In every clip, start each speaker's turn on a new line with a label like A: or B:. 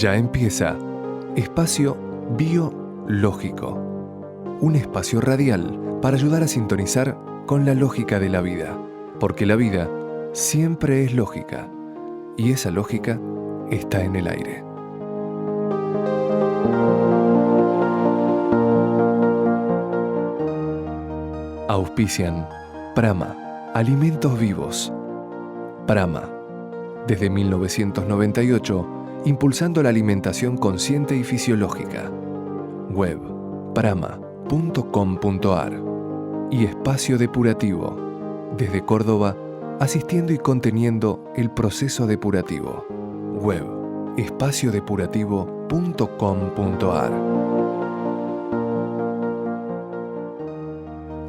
A: Ya empieza Espacio Biológico, un espacio radial para ayudar a sintonizar con la lógica de la vida, porque la vida siempre es lógica y esa lógica está en el aire. Auspician Prama, Alimentos Vivos. Prama, desde 1998, impulsando la alimentación consciente y fisiológica. Web prama.com.ar y Espacio Depurativo, desde Córdoba, asistiendo y conteniendo el proceso depurativo. Web espaciodepurativo.com.ar.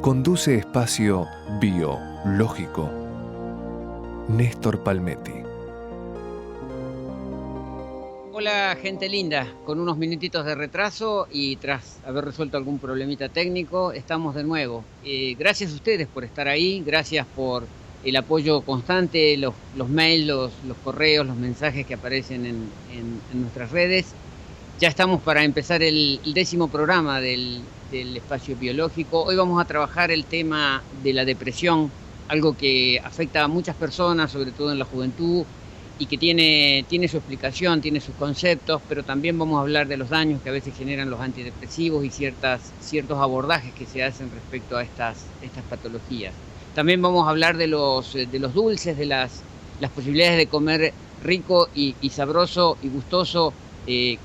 A: Conduce Espacio Biológico Néstor Palmetti.
B: Hola gente linda, con unos minutitos de retraso y tras haber resuelto algún problemita técnico, estamos de nuevo. Gracias a ustedes por estar ahí, gracias por el apoyo constante, los mails, los correos, los mensajes que aparecen en nuestras redes. Ya estamos para empezar el 10º programa del Espacio Biológico. Hoy vamos a trabajar el tema de la depresión, algo que afecta a muchas personas, sobre todo en la juventud, y que tiene su explicación, tiene sus conceptos, pero también vamos a hablar de los daños que a veces generan los antidepresivos y ciertos abordajes que se hacen respecto a estas patologías. También vamos a hablar de los dulces, de las posibilidades de comer rico y sabroso y gustoso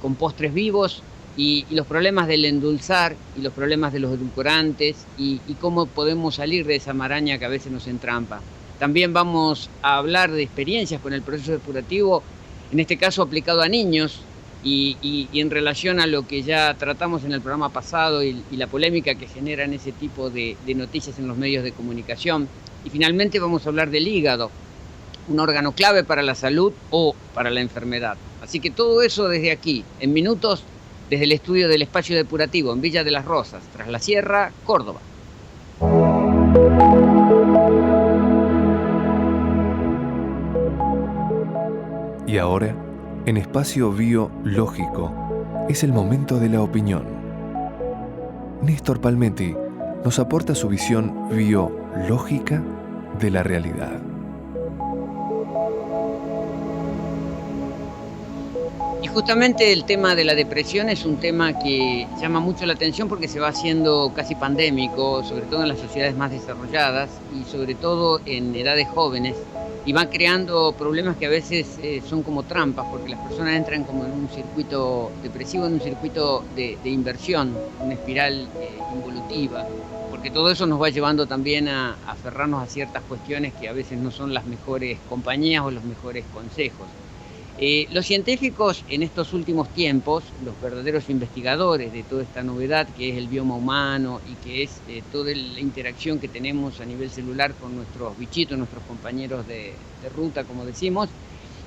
B: con postres vivos, y los problemas del endulzar y los problemas de los edulcorantes y cómo podemos salir de esa maraña que a veces nos entrampa. También vamos a hablar de experiencias con el proceso depurativo, en este caso aplicado a niños y en relación a lo que ya tratamos en el programa pasado y la polémica que generan ese tipo de noticias en los medios de comunicación. Y finalmente vamos a hablar del hígado, un órgano clave para la salud o para la enfermedad. Así que todo eso desde aquí, en minutos, desde el estudio del Espacio Depurativo en Villa de las Rosas, tras la Sierra, Córdoba.
A: Y ahora, en Espacio Biológico, es el momento de la opinión. Néstor Palmetti nos aporta su visión biológica de la realidad.
B: Y justamente el tema de la depresión es un tema que llama mucho la atención porque se va haciendo casi pandémico, sobre todo en las sociedades más desarrolladas y sobre todo en edades jóvenes, y va creando problemas que a veces son como trampas, porque las personas entran como en un circuito depresivo, en un circuito de inversión, una espiral involutiva, porque todo eso nos va llevando también a aferrarnos a ciertas cuestiones que a veces no son las mejores compañías o los mejores consejos. Los científicos en estos últimos tiempos, los verdaderos investigadores de toda esta novedad que es el bioma humano y que es toda la interacción que tenemos a nivel celular con nuestros bichitos, nuestros compañeros de ruta, como decimos,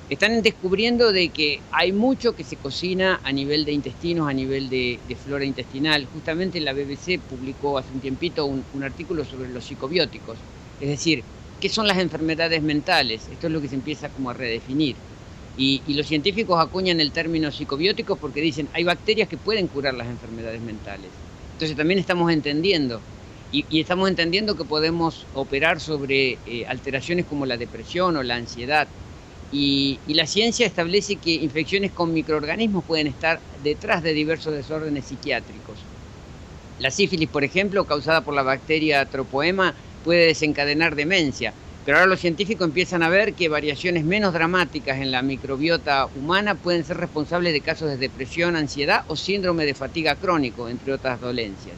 B: están descubriendo de que hay mucho que se cocina a nivel de intestinos, a nivel de flora intestinal. Justamente la BBC publicó hace un tiempito un artículo sobre los psicobióticos, es decir, ¿qué son las enfermedades mentales? Esto es lo que se empieza como a redefinir. Y los científicos acuñan el término psicobióticos porque dicen hay bacterias que pueden curar las enfermedades mentales. Entonces también estamos entendiendo, y estamos entendiendo que podemos operar sobre alteraciones como la depresión o la ansiedad. Y la ciencia establece que infecciones con microorganismos pueden estar detrás de diversos desórdenes psiquiátricos. La sífilis, por ejemplo, causada por la bacteria Tropoema, puede desencadenar demencia. Pero ahora los científicos empiezan a ver que variaciones menos dramáticas en la microbiota humana pueden ser responsables de casos de depresión, ansiedad o síndrome de fatiga crónico, entre otras dolencias.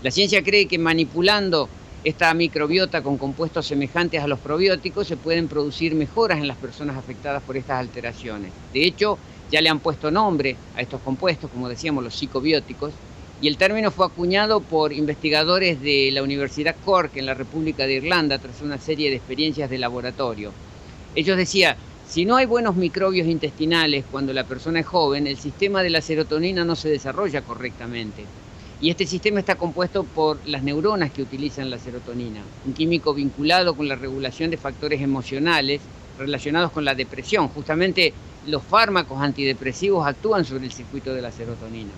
B: La ciencia cree que manipulando esta microbiota con compuestos semejantes a los probióticos se pueden producir mejoras en las personas afectadas por estas alteraciones. De hecho, ya le han puesto nombre a estos compuestos, como decíamos, los psicobióticos, y el término fue acuñado por investigadores de la Universidad Cork en la República de Irlanda tras una serie de experiencias de laboratorio. Ellos decían, si no hay buenos microbios intestinales cuando la persona es joven, el sistema de la serotonina no se desarrolla correctamente. Y este sistema está compuesto por las neuronas que utilizan la serotonina, un químico vinculado con la regulación de factores emocionales relacionados con la depresión. Justamente los fármacos antidepresivos actúan sobre el circuito de la serotonina.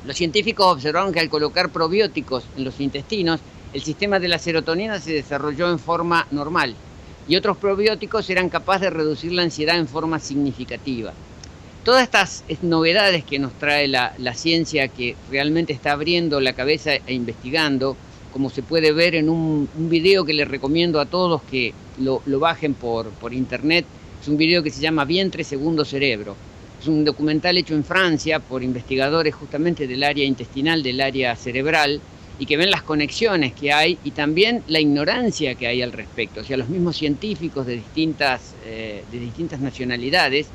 B: Los científicos observaron que al colocar probióticos en los intestinos, el sistema de la serotonina se desarrolló en forma normal y otros probióticos eran capaces de reducir la ansiedad en forma significativa. Todas estas novedades que nos trae la ciencia, que realmente está abriendo la cabeza e investigando, como se puede ver en un video que les recomiendo a todos que lo bajen por internet. Es un video que se llama Vientre Segundo Cerebro. Es un documental hecho en Francia por investigadores justamente del área intestinal, del área cerebral, y que ven las conexiones que hay y también la ignorancia que hay al respecto. O sea, los mismos científicos de distintas nacionalidades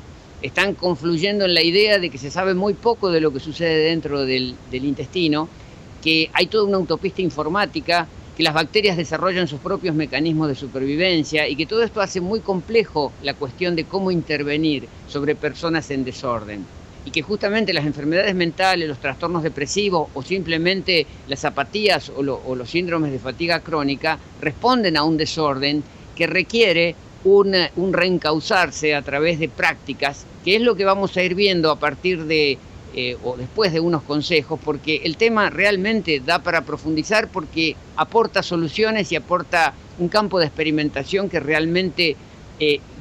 B: están confluyendo en la idea de que se sabe muy poco de lo que sucede dentro del intestino, que hay toda una autopista informática, que las bacterias desarrollan sus propios mecanismos de supervivencia y que todo esto hace muy complejo la cuestión de cómo intervenir sobre personas en desorden. Y que justamente las enfermedades mentales, los trastornos depresivos o simplemente las apatías o los síndromes de fatiga crónica responden a un desorden que requiere un reencauzarse a través de prácticas, que es lo que vamos a ir viendo a partir de o después de unos consejos, porque el tema realmente da para profundizar, porque aporta soluciones y aporta un campo de experimentación que realmente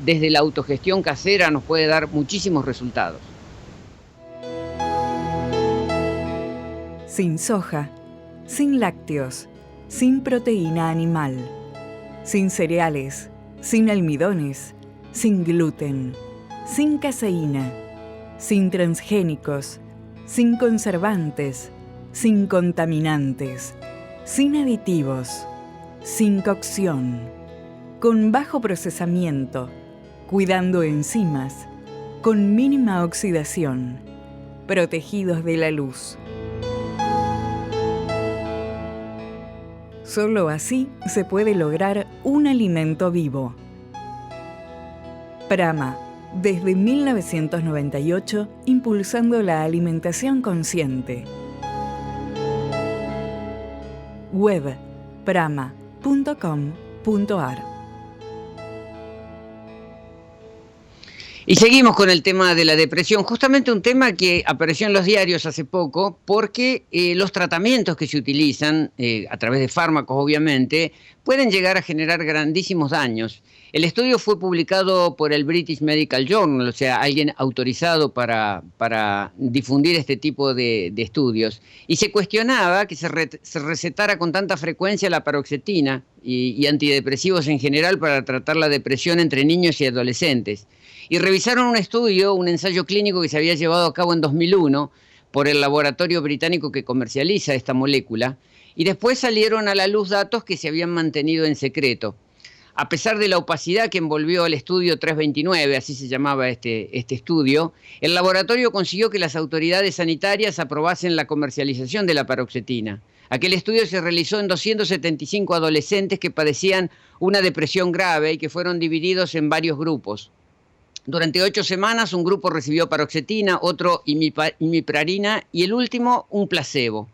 B: desde la autogestión casera nos puede dar muchísimos resultados.
C: Sin soja, sin lácteos, sin proteína animal, sin cereales, sin almidones, sin gluten, sin caseína, sin transgénicos, sin conservantes, sin contaminantes, sin aditivos, sin cocción, con bajo procesamiento, cuidando enzimas, con mínima oxidación, protegidos de la luz. Solo así se puede lograr un alimento vivo. Prama, desde 1998, impulsando la alimentación consciente. Web prama.com.ar.
B: Y seguimos con el tema de la depresión, justamente un tema que apareció en los diarios hace poco, porque los tratamientos que se utilizan, a través de fármacos obviamente, pueden llegar a generar grandísimos daños. El estudio fue publicado por el British Medical Journal, o sea, alguien autorizado para difundir este tipo de estudios, y se cuestionaba que se recetara con tanta frecuencia la paroxetina y antidepresivos en general para tratar la depresión entre niños y adolescentes. Y revisaron un estudio, un ensayo clínico que se había llevado a cabo en 2001 por el laboratorio británico que comercializa esta molécula, y después salieron a la luz datos que se habían mantenido en secreto. A pesar de la opacidad que envolvió el estudio 329, así se llamaba este estudio, el laboratorio consiguió que las autoridades sanitarias aprobasen la comercialización de la paroxetina. Aquel estudio se realizó en 275 adolescentes que padecían una depresión grave y que fueron divididos en varios grupos. Durante 8 semanas un grupo recibió paroxetina, otro imiprarina y el último un placebo.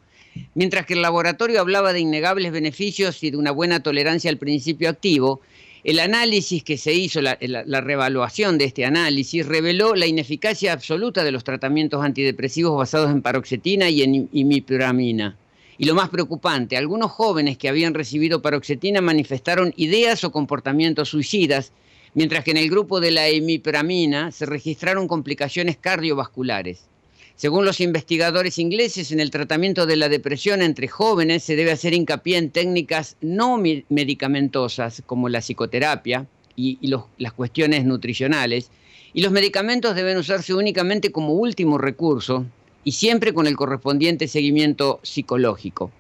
B: Mientras que el laboratorio hablaba de innegables beneficios y de una buena tolerancia al principio activo, el análisis que se hizo, la reevaluación de este análisis, reveló la ineficacia absoluta de los tratamientos antidepresivos basados en paroxetina y en imipramina. Y lo más preocupante, algunos jóvenes que habían recibido paroxetina manifestaron ideas o comportamientos suicidas, mientras que en el grupo de la imipramina se registraron complicaciones cardiovasculares. Según los investigadores ingleses, en el tratamiento de la depresión entre jóvenes se debe hacer hincapié en técnicas no medicamentosas como la psicoterapia y las cuestiones nutricionales, y los medicamentos deben usarse únicamente como último recurso y siempre con el correspondiente seguimiento psicológico.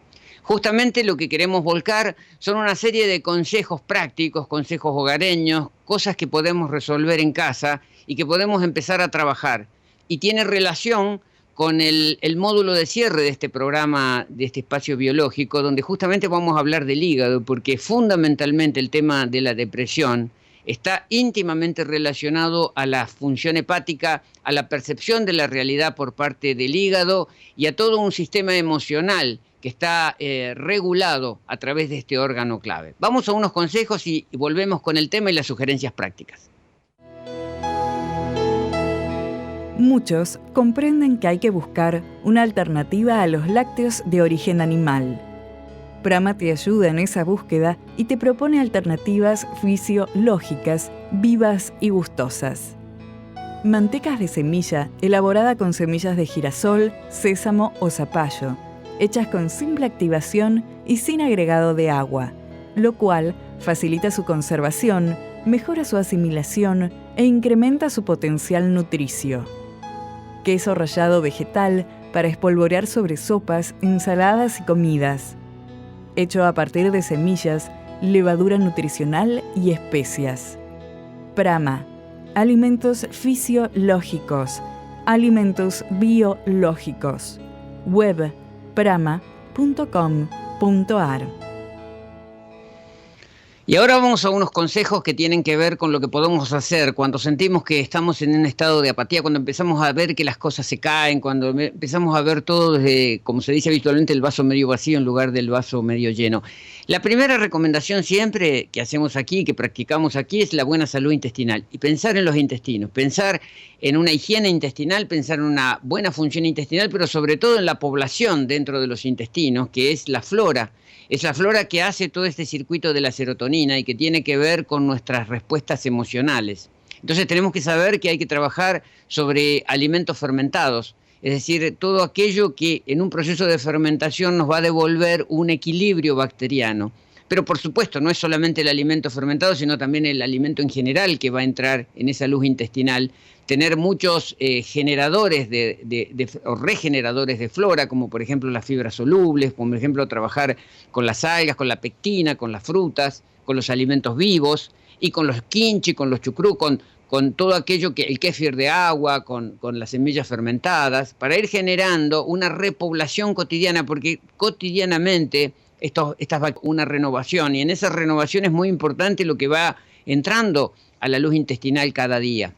B: Justamente lo que queremos volcar son una serie de consejos prácticos, consejos hogareños, cosas que podemos resolver en casa y que podemos empezar a trabajar. Y tiene relación con el módulo de cierre de este programa, de este espacio biológico, donde justamente vamos a hablar del hígado, porque fundamentalmente el tema de la depresión está íntimamente relacionado a la función hepática, a la percepción de la realidad por parte del hígado y a todo un sistema emocional que está regulado a través de este órgano clave. Vamos a unos consejos y volvemos con el tema y las sugerencias prácticas.
C: Muchos comprenden que hay que buscar una alternativa a los lácteos de origen animal. Prama te ayuda en esa búsqueda y te propone alternativas fisiológicas, vivas y gustosas. Mantecas de semilla elaborada con semillas de girasol, sésamo o zapallo, hechas con simple activación y sin agregado de agua, lo cual facilita su conservación, mejora su asimilación e incrementa su potencial nutricio. Queso rallado vegetal para espolvorear sobre sopas, ensaladas y comidas. Hecho a partir de semillas, levadura nutricional y especias. Prama. Alimentos fisiológicos. Alimentos biológicos. Web prama.com.ar.
B: Y ahora vamos a unos consejos que tienen que ver con lo que podemos hacer cuando sentimos que estamos en un estado de apatía, cuando empezamos a ver que las cosas se caen, cuando empezamos a ver todo desde, como se dice habitualmente, el vaso medio vacío en lugar del vaso medio lleno. La primera recomendación siempre que hacemos aquí, que practicamos aquí, es la buena salud intestinal y pensar en los intestinos, pensar en una higiene intestinal, pensar en una buena función intestinal, pero sobre todo en la población dentro de los intestinos, que es la flora. Es la flora que hace todo este circuito de la serotonina y que tiene que ver con nuestras respuestas emocionales. Entonces tenemos que saber que hay que trabajar sobre alimentos fermentados, es decir, todo aquello que en un proceso de fermentación nos va a devolver un equilibrio bacteriano. Pero por supuesto no es solamente el alimento fermentado, sino también el alimento en general que va a entrar en esa luz intestinal. Tener muchos generadores o regeneradores de flora, como por ejemplo las fibras solubles, como por ejemplo trabajar con las algas, con la pectina, con las frutas, con los alimentos vivos y con los kimchi, con los chucrú, con todo aquello que el kéfir de agua, con las semillas fermentadas, para ir generando una repoblación cotidiana, porque cotidianamente esta es una renovación, y en esa renovación es muy importante lo que va entrando a la luz intestinal cada día.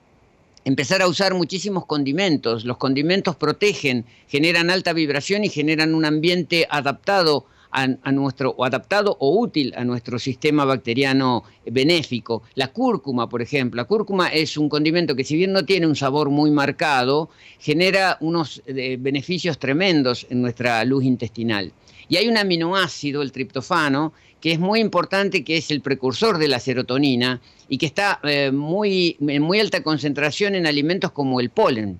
B: Empezar a usar muchísimos condimentos. Los condimentos protegen, generan alta vibración y generan un ambiente adaptado adaptado o útil a nuestro sistema bacteriano benéfico. La cúrcuma, por ejemplo. La cúrcuma es un condimento que, si bien no tiene un sabor muy marcado, genera unos beneficios tremendos en nuestra luz intestinal. Y hay un aminoácido, el triptofano, que es muy importante, que es el precursor de la serotonina y que está en muy alta concentración en alimentos como el polen.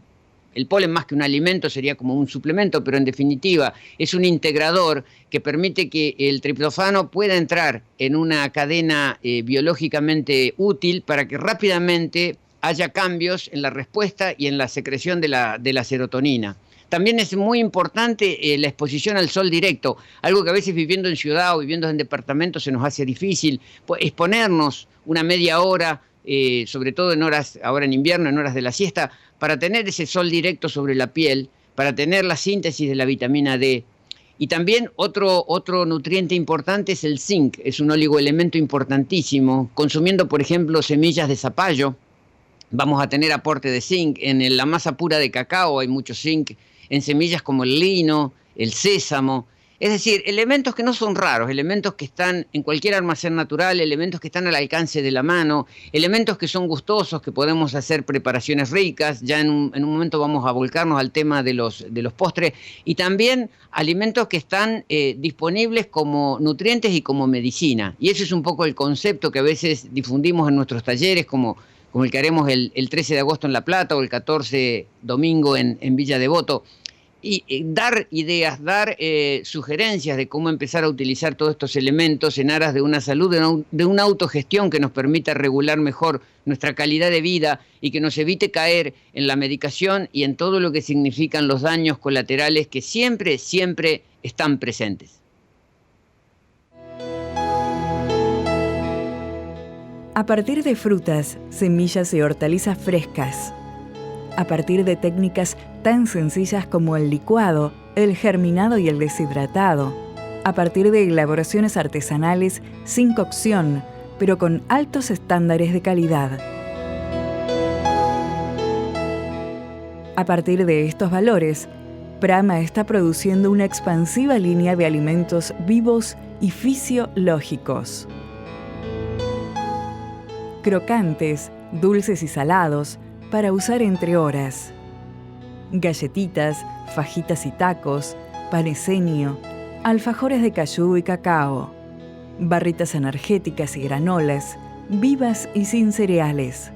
B: El polen, más que un alimento, sería como un suplemento, pero en definitiva es un integrador que permite que el triptofano pueda entrar en una cadena biológicamente útil para que rápidamente haya cambios en la respuesta y en la secreción de la serotonina. También es muy importante la exposición al sol directo, algo que a veces viviendo en ciudad o viviendo en departamento se nos hace difícil, exponernos una media hora, sobre todo en horas, ahora en invierno, en horas de la siesta, para tener ese sol directo sobre la piel, para tener la síntesis de la vitamina D. Y también otro nutriente importante es el zinc, es un oligoelemento importantísimo. Consumiendo, por ejemplo, semillas de zapallo, vamos a tener aporte de zinc. En la masa pura de cacao hay mucho zinc, en semillas como el lino, el sésamo. Es decir, elementos que no son raros, elementos que están en cualquier almacén natural, elementos que están al alcance de la mano, elementos que son gustosos, que podemos hacer preparaciones ricas. Ya en un momento vamos a volcarnos al tema de los postres, y también alimentos que están disponibles como nutrientes y como medicina. Y ese es un poco el concepto que a veces difundimos en nuestros talleres, como el que haremos el 13 de agosto en La Plata o el 14 domingo en Villa Devoto. Y dar ideas, dar sugerencias de cómo empezar a utilizar todos estos elementos en aras de una salud, de una autogestión que nos permita regular mejor nuestra calidad de vida y que nos evite caer en la medicación y en todo lo que significan los daños colaterales que siempre están presentes.
C: A partir de frutas, semillas y hortalizas frescas. A partir de técnicas tan sencillas como el licuado, el germinado y el deshidratado. A partir de elaboraciones artesanales sin cocción, pero con altos estándares de calidad. A partir de estos valores, Prama está produciendo una expansiva línea de alimentos vivos y fisiológicos. Crocantes, dulces y salados, para usar entre horas. galletitas, fajitas y tacos, paneseño, alfajores de cayú y cacao, barritas energéticas y granolas, vivas y sin cereales,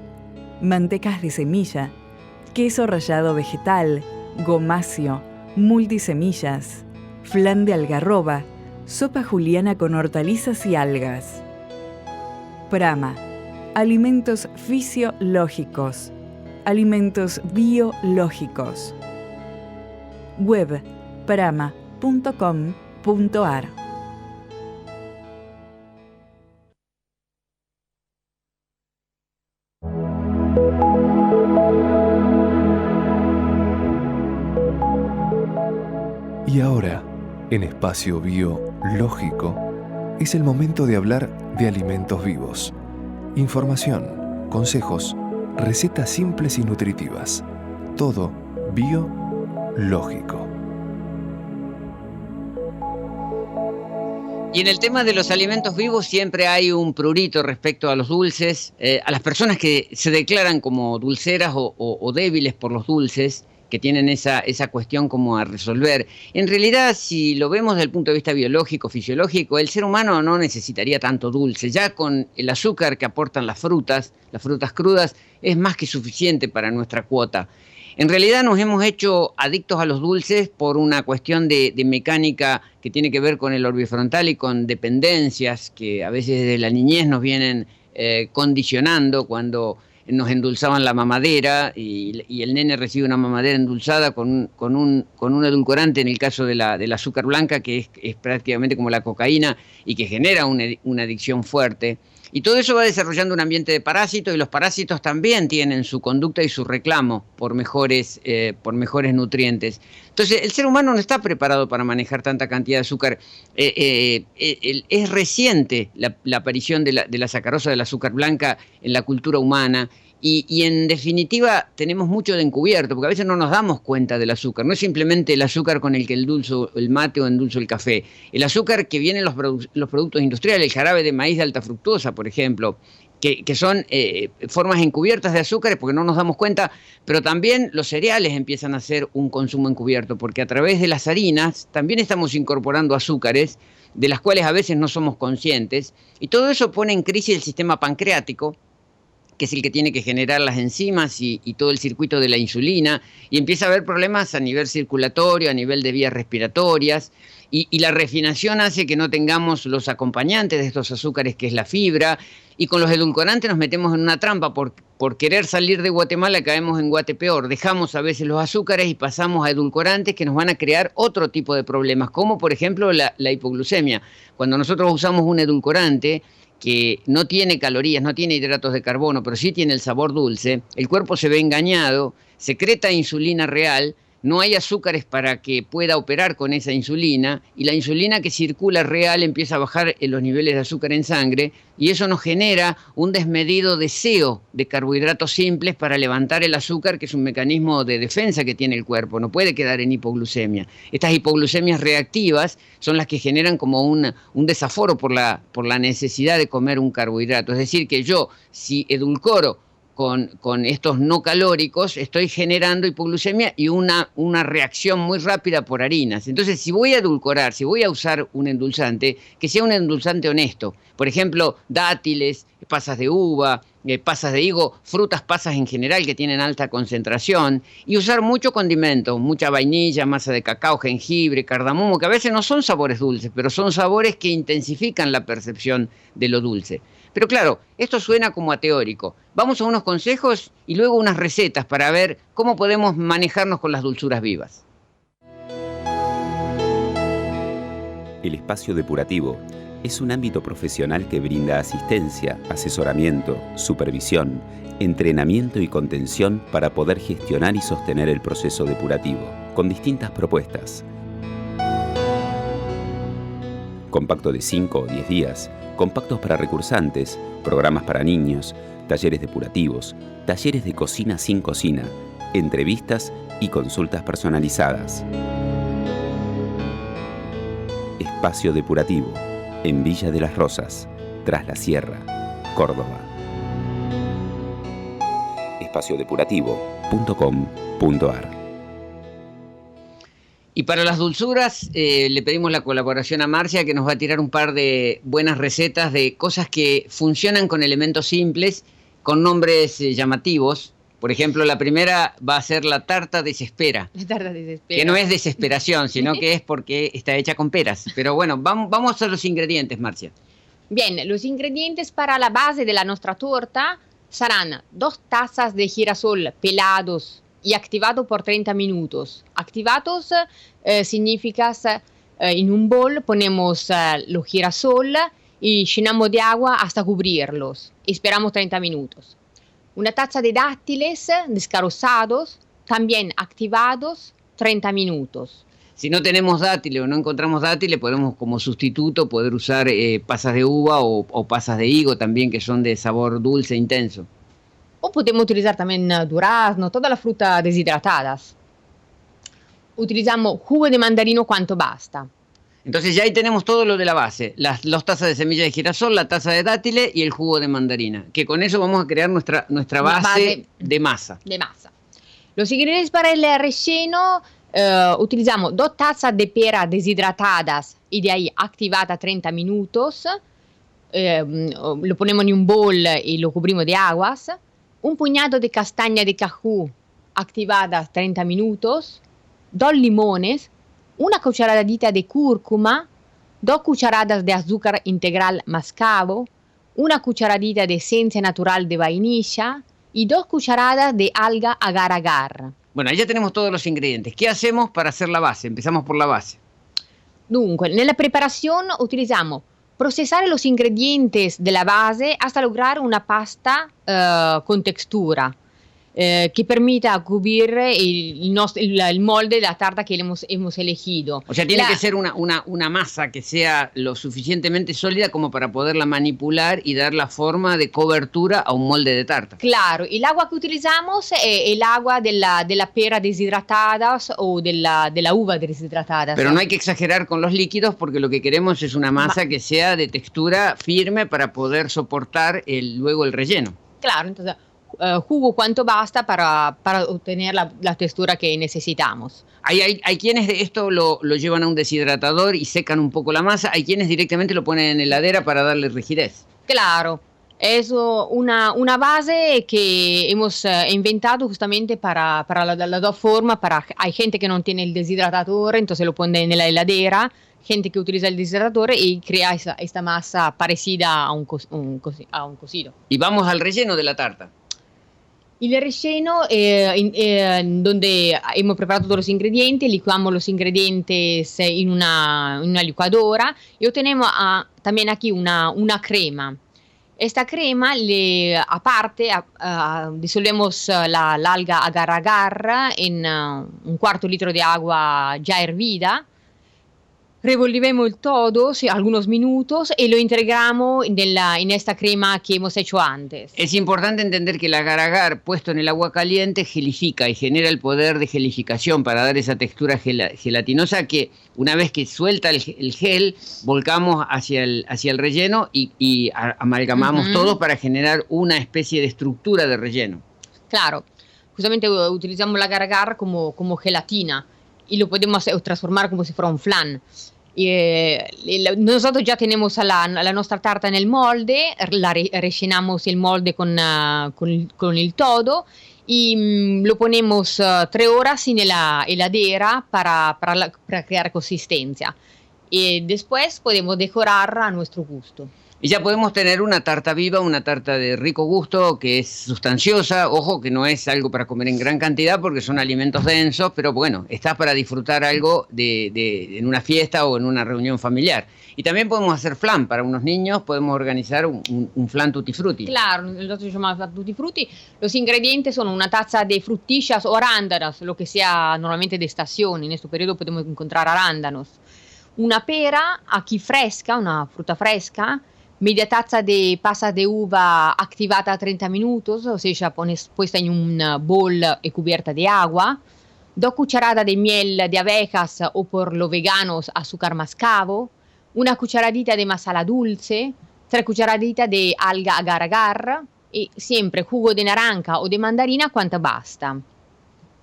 C: mantecas de semilla, queso rallado vegetal, gomacio, multisemillas, flan de algarroba, sopa juliana con hortalizas y algas. Prama, alimentos fisiológicos, alimentos biológicos. Web prama.com.ar.
A: Y ahora, en Espacio Biológico, es el momento de hablar de alimentos vivos. Información, consejos, recetas simples y nutritivas. Todo biológico.
B: Y en el tema de los alimentos vivos siempre hay un prurito respecto a los dulces. A las personas que se declaran como dulceras o débiles por los dulces, que tienen esa cuestión como a resolver. En realidad, si lo vemos desde el punto de vista biológico, fisiológico, el ser humano no necesitaría tanto dulce. Ya con el azúcar que aportan las frutas crudas, es más que suficiente para nuestra cuota. En realidad nos hemos hecho adictos a los dulces por una cuestión de mecánica que tiene que ver con el orbifrontal y con dependencias que a veces desde la niñez nos vienen condicionando cuando nos endulzaban la mamadera y el nene recibe una mamadera endulzada con un edulcorante, en el caso del azúcar blanca, que es prácticamente como la cocaína y que genera una adicción fuerte. Y todo eso va desarrollando un ambiente de parásitos, y los parásitos también tienen su conducta y su reclamo por mejores nutrientes. Entonces, el ser humano no está preparado para manejar tanta cantidad de azúcar. Es reciente la aparición de la sacarosa del azúcar blanca en la cultura humana. Y en definitiva tenemos mucho de encubierto, porque a veces no nos damos cuenta del azúcar. No es simplemente el azúcar con el que endulzo el mate o endulzo el café. El azúcar que viene en los productos industriales, el jarabe de maíz de alta fructosa, por ejemplo, que son formas encubiertas de azúcares porque no nos damos cuenta, pero también los cereales empiezan a hacer un consumo encubierto, porque a través de las harinas también estamos incorporando azúcares, de las cuales a veces no somos conscientes, y todo eso pone en crisis el sistema pancreático, que es el que tiene que generar las enzimas y todo el circuito de la insulina, y empieza a haber problemas a nivel circulatorio, a nivel de vías respiratorias, y la refinación hace que no tengamos los acompañantes de estos azúcares, que es la fibra, y con los edulcorantes nos metemos en una trampa. Por querer salir de Guatemala caemos en Guatepeor. Dejamos a veces los azúcares y pasamos a edulcorantes que nos van a crear otro tipo de problemas, como por ejemplo la hipoglucemia. Cuando nosotros usamos un edulcorante que no tiene calorías, no tiene hidratos de carbono, pero sí tiene el sabor dulce, el cuerpo se ve engañado, secreta insulina real, no hay azúcares para que pueda operar con esa insulina, y la insulina que circula real empieza a bajar en los niveles de azúcar en sangre, y eso nos genera un desmedido deseo de carbohidratos simples para levantar el azúcar, que es un mecanismo de defensa que tiene el cuerpo, no puede quedar en hipoglucemia. Estas hipoglucemias reactivas son las que generan como un desaforo por la necesidad de comer un carbohidrato. Es decir, que yo, si edulcoro con estos no calóricos, estoy generando hipoglucemia y una reacción muy rápida por harinas. Entonces, si voy a edulcorar, si voy a usar un endulzante, que sea un endulzante honesto. Por ejemplo, dátiles, pasas de uva, pasas de higo, frutas pasas en general que tienen alta concentración, y usar mucho condimento, mucha vainilla, masa de cacao, jengibre, cardamomo, que a veces no son sabores dulces, pero son sabores que intensifican la percepción de lo dulce. Pero claro, esto suena como a teórico. Vamos a unos consejos y luego unas recetas para ver cómo podemos manejarnos con las dulzuras vivas.
D: El espacio depurativo es un ámbito profesional que brinda asistencia, asesoramiento, supervisión, entrenamiento y contención para poder gestionar y sostener el proceso depurativo, con distintas propuestas. Compacto de 5 o 10 días, compactos para recursantes, programas para niños, talleres depurativos, talleres de cocina sin cocina, entrevistas y consultas personalizadas. Espacio Depurativo, en Villa de las Rosas, Tras la Sierra, Córdoba. espaciodepurativo.com.ar
B: Y para las dulzuras le pedimos la colaboración a Marcia, que nos va a tirar un par de buenas recetas de cosas que funcionan con elementos simples, con nombres llamativos. Por ejemplo, la primera va a ser la tarta desespera.
E: La tarta desespera.
B: Que no es desesperación, sino que es porque está hecha con peras. Pero bueno, vamos a los ingredientes, Marcia.
E: Bien, los ingredientes para la base de la nuestra torta serán 2 tazas de girasol pelados y activados por 30 minutos. Activados significa en un bol ponemos los girasol y llenamos de agua hasta cubrirlos. Esperamos 30 minutos. Una taza de dátiles descarozados, también activados 30 minutos.
B: Si no tenemos dátiles o no encontramos dátiles, podemos como sustituto poder usar pasas de uva o pasas de higo también, que son de sabor dulce intenso.
E: O podemos utilizar también durazno, toda la fruta deshidratadas. Utilizamos jugo de mandarino cuanto basta.
B: Entonces ya ahí tenemos todo lo de la base, las 2 tazas de semilla de girasol, la taza de dátiles y el jugo de mandarina, que con eso vamos a crear nuestra base de masa.
E: De masa. Los ingredientes para el relleno, utilizamos 2 tazas de pera deshidratadas y de ahí activada 30 minutos. Lo ponemos en un bol y lo cubrimos de aguas. Un puñado de castaña de cajú activadas 30 minutos. 2 limones. Una cucharadita de cúrcuma. 2 cucharadas de azúcar integral mascabo. Una cucharadita de esencia natural de vainilla. Y 2 cucharadas de alga agar-agar.
B: Bueno, ahí ya tenemos todos los ingredientes. ¿Qué hacemos para hacer la base? Empezamos por la base.
E: Dunque, nella preparazione utilizziamo procesare los ingredientes de la base hasta lograr una pasta con textura que permita cubrir el molde de la tarta que hemos elegido.
B: O sea, tiene que ser una masa que sea lo suficientemente sólida como para poderla manipular y dar la forma de cobertura a un molde de tarta.
E: Claro, el agua que utilizamos es el agua de la pera deshidratadas o de la uva deshidratada.
B: Pero no hay que exagerar con los líquidos porque lo que queremos es una masa que sea de textura firme para poder soportar luego el relleno.
E: Claro, entonces jugo cuanto basta para obtener la textura que necesitamos.
B: Hay quienes de esto lo llevan a un deshidratador y secan un poco la masa, hay quienes directamente lo ponen en heladera para darle rigidez.
E: Claro, es una base que hemos inventado justamente para las dos formas. Hay gente que no tiene el deshidratador, entonces lo pone en la heladera, gente que utiliza el deshidratador y crea esta masa parecida a un cocido.
B: Y vamos al relleno de la tarta.
E: El relleno, donde hemos preparado todos los ingredientes, licuamos los ingredientes en una licuadora y obtenemos también aquí una crema. Esta crema, aparte, disolvemos la alga agar-agar en un cuarto litro de agua ya hervida. Revolvemos el todo algunos minutos y lo integramos en esta crema que hemos hecho antes.
B: Es importante entender que el agar-agar puesto en el agua caliente gelifica y genera el poder de gelificación para dar esa textura gelatinosa que una vez que suelta el gel, volcamos hacia el relleno y amalgamamos todo para generar una especie de estructura de relleno.
E: Claro, justamente utilizamos el agar-agar como gelatina y lo podemos transformar como si fuera un flan. Nosotros ya tenemos la nuestra tarta en el molde, rellenamos el molde con el todo y lo ponemos 3 horas en la heladera para crear consistencia. Y después podemos decorar a nuestro gusto.
B: Y ya podemos tener una tarta viva, una tarta de rico gusto, que es sustanciosa. Ojo, que no es algo para comer en gran cantidad porque son alimentos densos, pero bueno, está para disfrutar algo en una fiesta o en una reunión familiar. Y también podemos hacer flan para unos niños, podemos organizar un flan tutti frutti.
E: Claro, nosotros llamamos flan tutti frutti. Los ingredientes son una taza de frutillas o arándanos, lo que sea normalmente de estación. En este periodo podemos encontrar arándanos. Una pera, aquí fresca, una fruta fresca. Media taza de pasas de uva activada a 30 minutos, o sea, puesta en un bol y cubierta de agua. 2 cucharadas de miel de abejas o por los veganos azúcar mascabo. Una cucharadita de masala dulce. 3 cucharaditas de alga agar-agar. Y siempre jugo de naranja o de mandarina cuanto basta.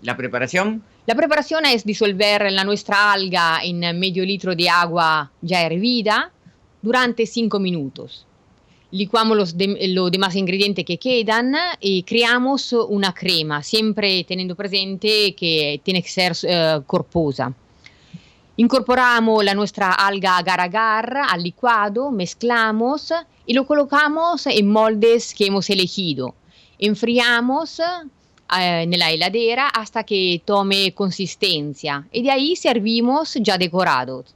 B: ¿La preparación?
E: La preparación es disolver la nuestra alga en medio litro de agua ya hervida durante 5 minutos. Licuamos los demás ingredientes que quedan y creamos una crema, siempre teniendo presente que tiene que ser corposa. Incorporamos la nuestra alga agar-agar al licuado, mezclamos y lo colocamos en moldes que hemos elegido. Enfriamos en la heladera hasta que tome consistencia y de ahí servimos ya decorados.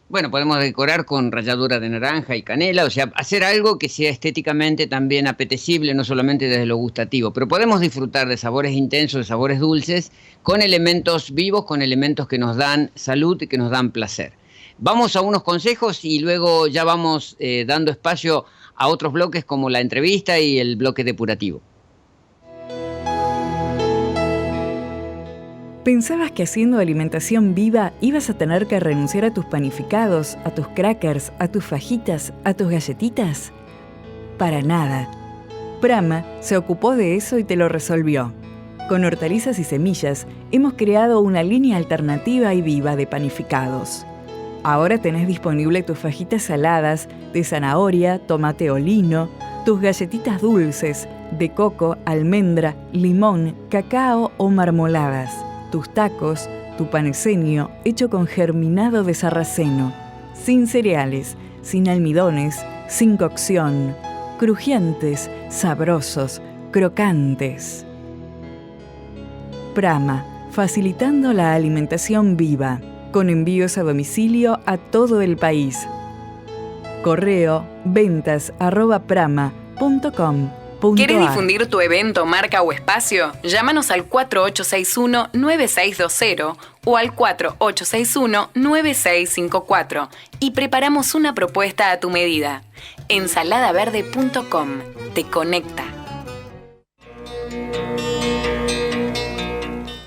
B: Bueno, podemos decorar con ralladura de naranja y canela, o sea, hacer algo que sea estéticamente también apetecible, no solamente desde lo gustativo, pero podemos disfrutar de sabores intensos, de sabores dulces, con elementos vivos, con elementos que nos dan salud y que nos dan placer. Vamos a unos consejos y luego ya vamos dando espacio a otros bloques como la entrevista y el bloque depurativo.
C: ¿Pensabas que haciendo alimentación viva ibas a tener que renunciar a tus panificados, a tus crackers, a tus fajitas, a tus galletitas? Para nada. Prama se ocupó de eso y te lo resolvió. Con hortalizas y semillas hemos creado una línea alternativa y viva de panificados. Ahora tenés disponible tus fajitas saladas de zanahoria, tomate o lino, tus galletitas dulces de coco, almendra, limón, cacao o marmoladas. Tus tacos, tu paneseño hecho con germinado de sarraceno, sin cereales, sin almidones, sin cocción, crujientes, sabrosos, crocantes. Prama, facilitando la alimentación viva, con envíos a domicilio a todo el país. Correo ventas@prama.com.
F: ¿Quieres difundir tu evento, marca o espacio? Llámanos al 4861-9620 o al 4861-9654 y preparamos una propuesta a tu medida. Ensaladaverde.com te conecta.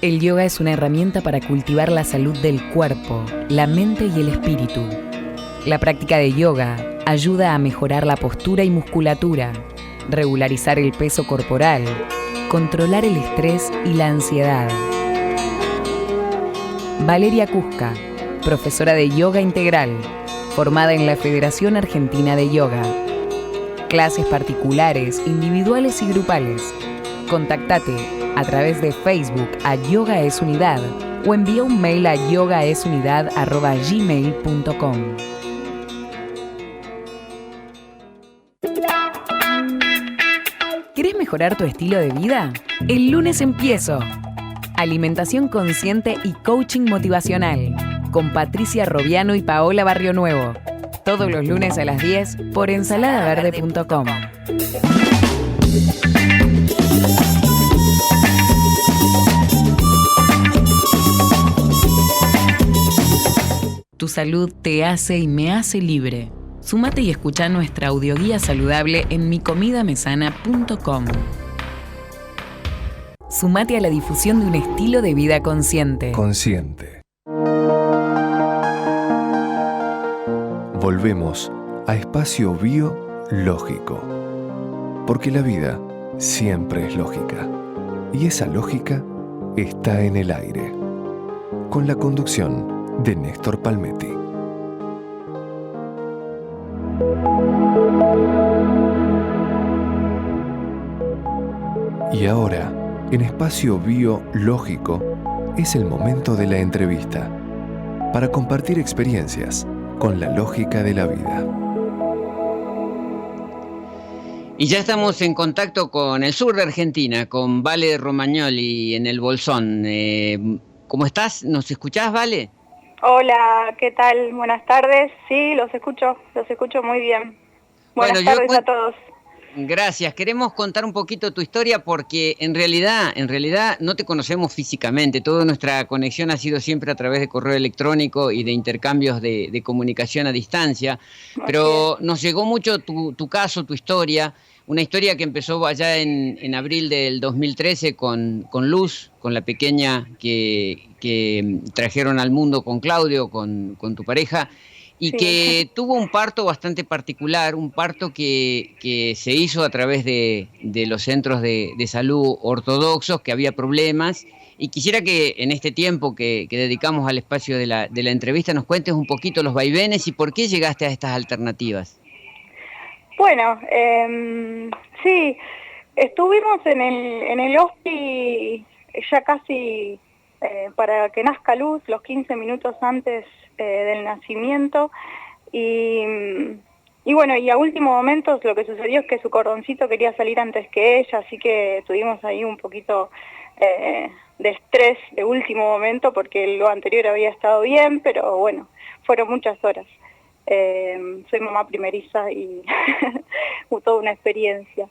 G: El yoga es una herramienta para cultivar la salud del cuerpo, la mente y el espíritu. La práctica de yoga ayuda a mejorar la postura y musculatura, regularizar el peso corporal, controlar el estrés y la ansiedad. Valeria Cusca, profesora de yoga integral, formada en la Federación Argentina de Yoga. Clases particulares, individuales y grupales. Contactate a través de Facebook a Yoga es Unidad o envía un mail a yogaesunidad@gmail.com. ¿Querés mejorar tu estilo de vida? El lunes empiezo. Alimentación consciente y coaching motivacional con Patricia Robiano y Paola Barrio Nuevo. Todos los lunes a las 10 por ensaladaverde.com. Tu salud te hace y me hace libre. Súmate y escucha nuestra audioguía saludable en micomidamesana.com. Súmate a la difusión de un estilo de vida consciente.
A: Consciente. Volvemos a Espacio Biológico. Porque la vida siempre es lógica. Y esa lógica está en el aire. Con la conducción de Néstor Palmetti. Y ahora, en Espacio Biológico, es el momento de la entrevista para compartir experiencias con la lógica de la vida.
B: Y ya estamos en contacto con el sur de Argentina, con Vale Romagnoli en el Bolsón. ¿Cómo estás? ¿Nos escuchás, Vale?
H: Hola, ¿qué tal? Buenas tardes. Sí, los escucho muy bien. Buenas tardes a todos.
B: Gracias. Queremos contar un poquito tu historia porque en realidad no te conocemos físicamente. Toda nuestra conexión ha sido siempre a través de correo electrónico y de intercambios de comunicación a distancia. Pero nos llegó mucho tu caso, tu historia. Una historia que empezó allá en abril del 2013 con Luz, con la pequeña que trajeron al mundo con Claudio, con tu pareja. Y sí, que tuvo un parto bastante particular, un parto que se hizo a través de los centros de salud ortodoxos, que había problemas, Y quisiera que en este tiempo que dedicamos al espacio de la entrevista nos cuentes un poquito los vaivenes y por qué llegaste a estas alternativas.
H: Bueno, sí, estuvimos en el HOSPI ya casi para que nazca luz, los 15 minutos antes del nacimiento, y bueno, y a último momento lo que sucedió es que su cordoncito quería salir antes que ella, así que tuvimos ahí un poquito de estrés de último momento, porque lo anterior había estado bien, pero bueno, fueron muchas horas. Soy mamá primeriza y toda una experiencia.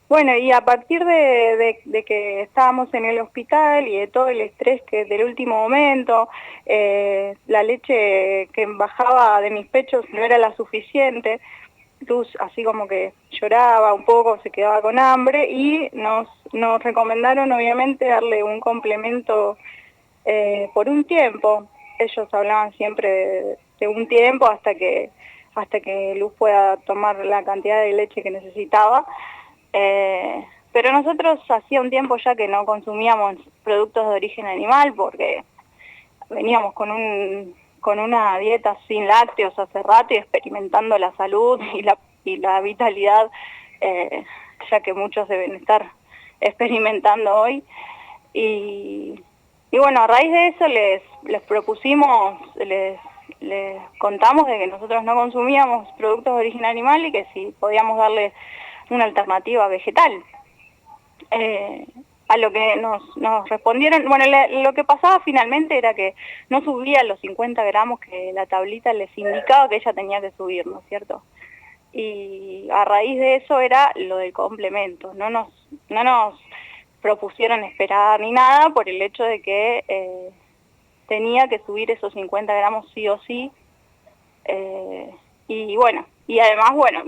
H: Bueno, y a partir de que estábamos en el hospital y de todo el estrés que del último momento, la leche que bajaba de mis pechos no era la suficiente, Luz así como que lloraba un poco, se quedaba con hambre, y nos recomendaron obviamente darle un complemento por un tiempo. Ellos hablaban siempre de un tiempo hasta que Luz pueda tomar la cantidad de leche que necesitaba. Pero nosotros hacía un tiempo ya que no consumíamos productos de origen animal porque veníamos con una dieta sin lácteos hace rato y experimentando la salud y la vitalidad, ya que muchos deben estar experimentando hoy. Y bueno, a raíz de eso les propusimos, les contamos de que nosotros no consumíamos productos de origen animal y que si podíamos darle una alternativa vegetal. A lo que nos respondieron, bueno, lo que pasaba finalmente era que no subía los 50 gramos que la tablita les indicaba que ella tenía que subir, ¿no es cierto? Y a raíz de eso era lo del complemento. No nos propusieron esperar ni nada por el hecho de que tenía que subir esos 50 gramos sí o sí. Y bueno, y además, bueno,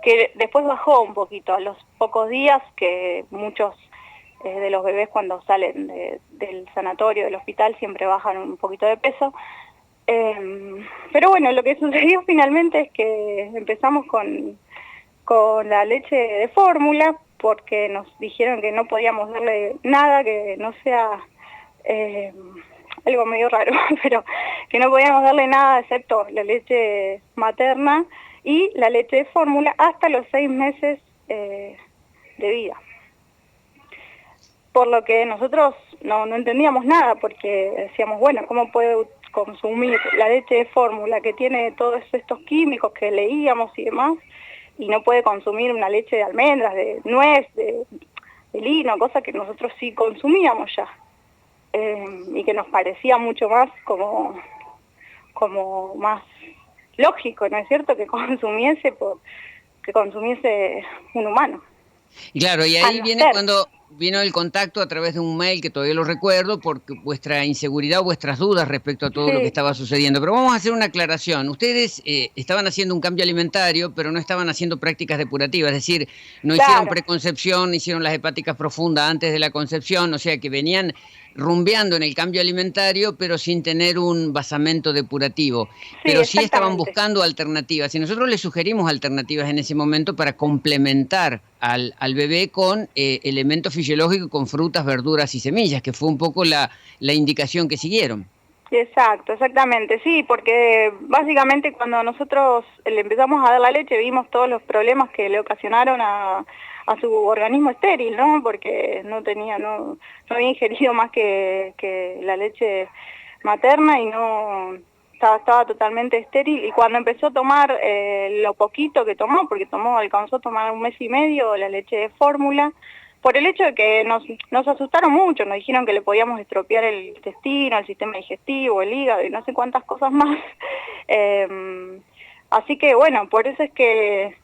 H: que después bajó un poquito a los pocos días, que muchos de los bebés cuando salen del sanatorio, del hospital, siempre bajan un poquito de peso. Pero bueno, lo que sucedió finalmente es que empezamos con la leche de fórmula, porque nos dijeron que no podíamos darle nada que no sea algo medio raro, pero que no podíamos darle nada excepto la leche materna y la leche de fórmula hasta los 6 meses de vida. Por lo que nosotros no entendíamos nada, porque decíamos, bueno, ¿cómo puede consumir la leche de fórmula que tiene todos estos químicos que leíamos y demás, y no puede consumir una leche de almendras, de nuez, de lino, cosa que nosotros sí consumíamos ya, y que nos parecía mucho más como más lógico, ¿no es cierto?, que consumiese un humano.
B: Y claro, y ahí viene cuando vino el contacto a través de un mail, que todavía lo recuerdo, porque vuestra inseguridad o vuestras dudas respecto a todo lo que estaba sucediendo. Pero vamos a hacer una aclaración. Ustedes estaban haciendo un cambio alimentario, pero no estaban haciendo prácticas depurativas, es decir, no hicieron preconcepción, hicieron las hepáticas profundas antes de la concepción, o sea que venían rumbeando en el cambio alimentario, pero sin tener un basamento depurativo. Pero sí estaban buscando alternativas. Y nosotros les sugerimos alternativas en ese momento para complementar al bebé con elementos fisiológicos, con frutas, verduras y semillas, que fue un poco la indicación que siguieron.
H: Exacto, exactamente, sí, porque básicamente cuando nosotros le empezamos a dar la leche vimos todos los problemas que le ocasionaron a su organismo estéril, ¿no? Porque no había ingerido más que la leche materna y no estaba totalmente estéril. Y cuando empezó a tomar lo poquito que tomó, porque alcanzó a tomar 1 mes y medio la leche de fórmula, por el hecho de que nos asustaron mucho, nos dijeron que le podíamos estropear el intestino, el sistema digestivo, el hígado y no sé cuántas cosas más. Así que bueno, por eso es que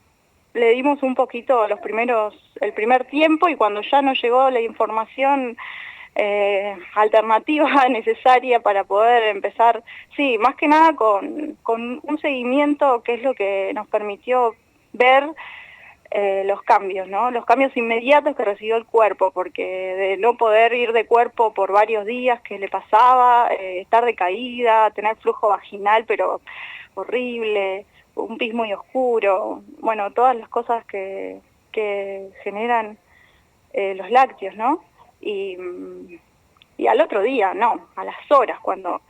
H: le dimos un poquito el primer tiempo, y cuando ya nos llegó la información alternativa necesaria para poder empezar, sí, más que nada con un seguimiento, que es lo que nos permitió ver los cambios, ¿no? Los cambios inmediatos que recibió el cuerpo, porque de no poder ir de cuerpo por varios días que le pasaba, estar decaída, tener flujo vaginal pero horrible, un pis muy oscuro, bueno, todas las cosas que generan los lácteos, ¿no? y al otro día, no, a las horas, cuando